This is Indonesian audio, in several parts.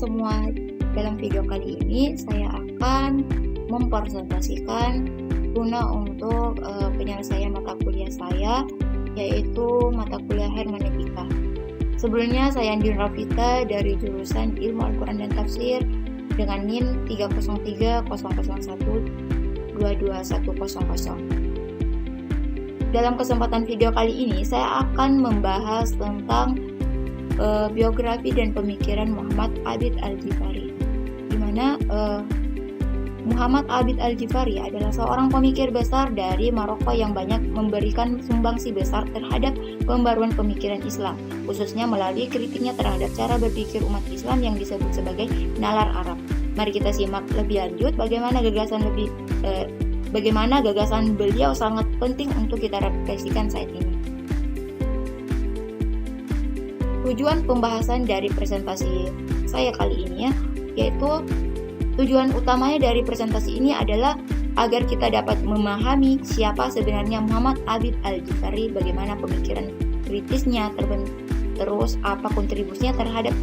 semua, dalam video kali ini saya akan mempresentasikan guna untuk penyelesaian mata kuliah saya, yaitu mata kuliah hermeneutika. Sebelumnya saya Andin Rafita dari jurusan Ilmu Al-Quran dan Tafsir dengan NIM 30300012100. Dalam kesempatan video kali ini saya akan membahas tentang biografi dan pemikiran Muhammad Abid Al-Jifari, di mana Muhammad Abid Al-Jifari adalah seorang pemikir besar dari Maroko yang banyak memberikan sumbangsi besar terhadap pembaruan pemikiran Islam, khususnya melalui kritiknya terhadap cara berpikir umat Islam yang disebut sebagai nalar Arab. Mari kita simak lebih lanjut bagaimana gagasan beliau sangat penting untuk kita refleksikan saat ini. Tujuan pembahasan dari presentasi saya kali ini yaitu tujuan utamanya dari presentasi ini adalah agar kita dapat memahami siapa sebenarnya Muhammad Abid Al-Jifari, bagaimana pemikiran kritisnya, terus apa kontribusinya terhadap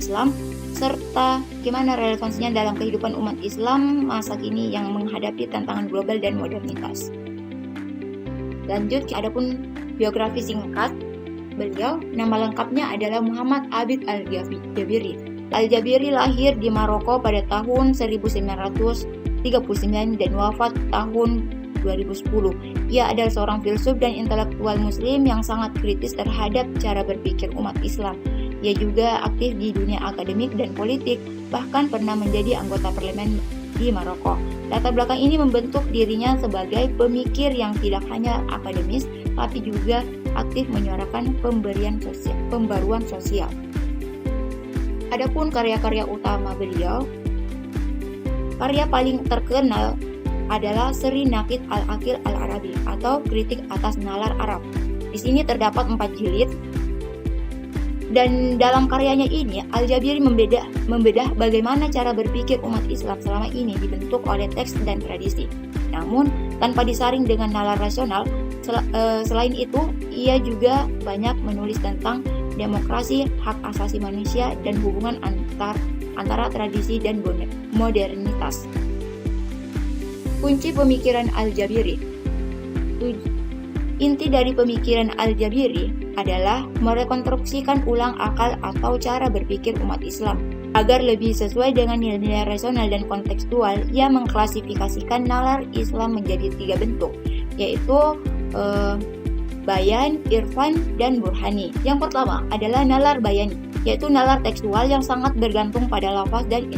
Islam, serta gimana relevansinya dalam kehidupan umat Islam masa kini yang menghadapi tantangan global dan modernitas. Lanjut, adapun biografi singkat beliau, nama lengkapnya adalah Muhammad Abid Al-Jabiri. Al-Jabiri lahir di Maroko pada tahun 1939 dan wafat tahun 2010. Ia adalah seorang filsuf dan intelektual muslim yang sangat kritis terhadap cara berpikir umat Islam. Ia juga aktif di dunia akademik dan politik, bahkan pernah menjadi anggota parlemen di Maroko. Latar belakang ini membentuk dirinya sebagai pemikir yang tidak hanya akademis, tapi juga aktif menyuarakan pembaruan sosial. Adapun karya-karya utama beliau, karya paling terkenal adalah Seri Naqid Al-Aqil Al-Arabi atau Kritik atas Nalar Arab. Di sini terdapat 4 jilid. Dan dalam karyanya ini, Al-Jabiri membedah bagaimana cara berpikir umat Islam selama ini dibentuk oleh teks dan tradisi. Namun, tanpa disaring dengan nalar rasional. Selain itu, ia juga banyak menulis tentang demokrasi, hak asasi manusia, dan hubungan antara tradisi dan modernitas. Kunci pemikiran Al-Jabiri. Inti dari pemikiran Al-Jabiri adalah merekonstruksikan ulang akal atau cara berpikir umat Islam agar lebih sesuai dengan nilai rasional dan kontekstual. Ia mengklasifikasikan nalar Islam menjadi 3 bentuk, yaitu bayan, irfan, dan burhani. Yang pertama adalah nalar bayani, yaitu nalar tekstual yang sangat bergantung pada lafaz dan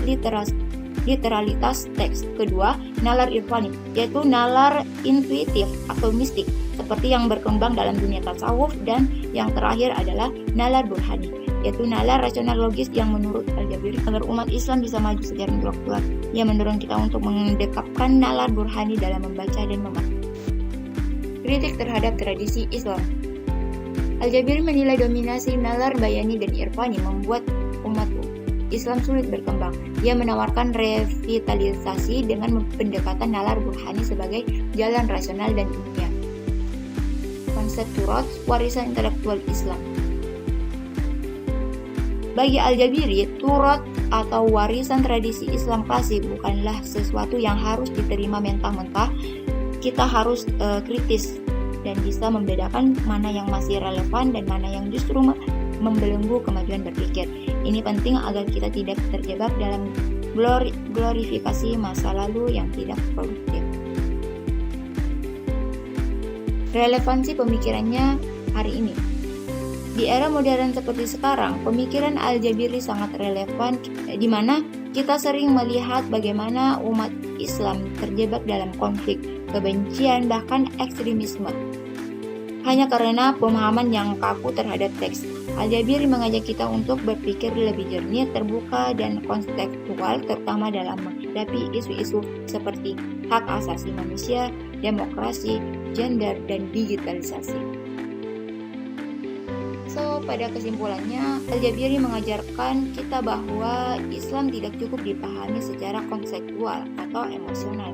literalitas teks. Kedua, nalar irfani, yaitu nalar intuitif atau mistik, seperti yang berkembang dalam dunia tasawuf. Dan yang terakhir adalah nalar burhani, yaitu nalar rasional logis yang menurut Al-Jabiri agar umat Islam bisa maju secara intelektual. Ia mendorong kita untuk mendekapkan nalar burhani dalam membaca dan memahami. Kritik terhadap tradisi Islam. Al-Jabiri menilai dominasi nalar bayani dan irfani membuat umat Islam sulit berkembang. Ia menawarkan revitalisasi dengan pendekatan nalar burhani sebagai jalan rasional dan ilmiah. Konsep turat, warisan intelektual Islam. Bagi Al-Jabiri, turat atau warisan tradisi Islam klasik bukanlah sesuatu yang harus diterima mentah-mentah. Kita harus kritis dan bisa membedakan mana yang masih relevan dan mana yang justru membelenggu kemajuan berpikir. Ini penting agar kita tidak terjebak dalam glorifikasi masa lalu yang tidak produktif. Relevansi pemikirannya hari ini. Di era modern seperti sekarang, pemikiran Al-Jabiri sangat relevan, di mana kita sering melihat bagaimana umat Islam terjebak dalam konflik, kebencian, bahkan ekstremisme, hanya karena pemahaman yang kaku terhadap teks. Al-Jabiri mengajak kita untuk berpikir lebih jernih, terbuka, dan kontekstual, terutama dalam menghadapi isu-isu seperti hak asasi manusia, demokrasi, gender, dan digitalisasi. Pada kesimpulannya, Al-Jabiri mengajarkan kita bahwa Islam tidak cukup dipahami secara konseptual atau emosional,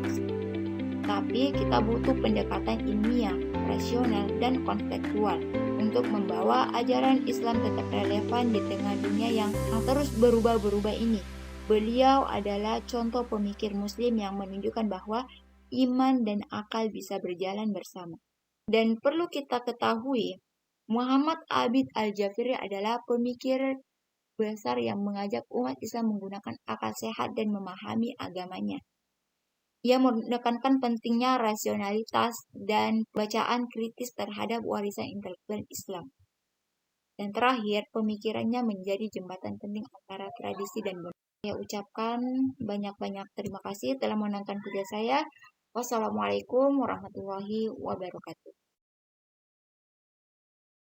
tapi kita butuh pendekatan ilmiah, rasional, dan kontekstual untuk membawa ajaran Islam tetap relevan di tengah dunia yang terus berubah-berubah ini. Beliau adalah contoh pemikir Muslim yang menunjukkan bahwa iman dan akal bisa berjalan bersama. Dan perlu kita ketahui, Muhammad Abid Al-Jafari adalah pemikir besar yang mengajak umat Islam menggunakan akal sehat dan memahami agamanya. Ia menekankan pentingnya rasionalitas dan bacaan kritis terhadap warisan intelektual Islam. Dan terakhir, pemikirannya menjadi jembatan penting antara tradisi dan budaya. Saya ucapkan banyak-banyak terima kasih telah menonton video saya. Wassalamualaikum warahmatullahi wabarakatuh.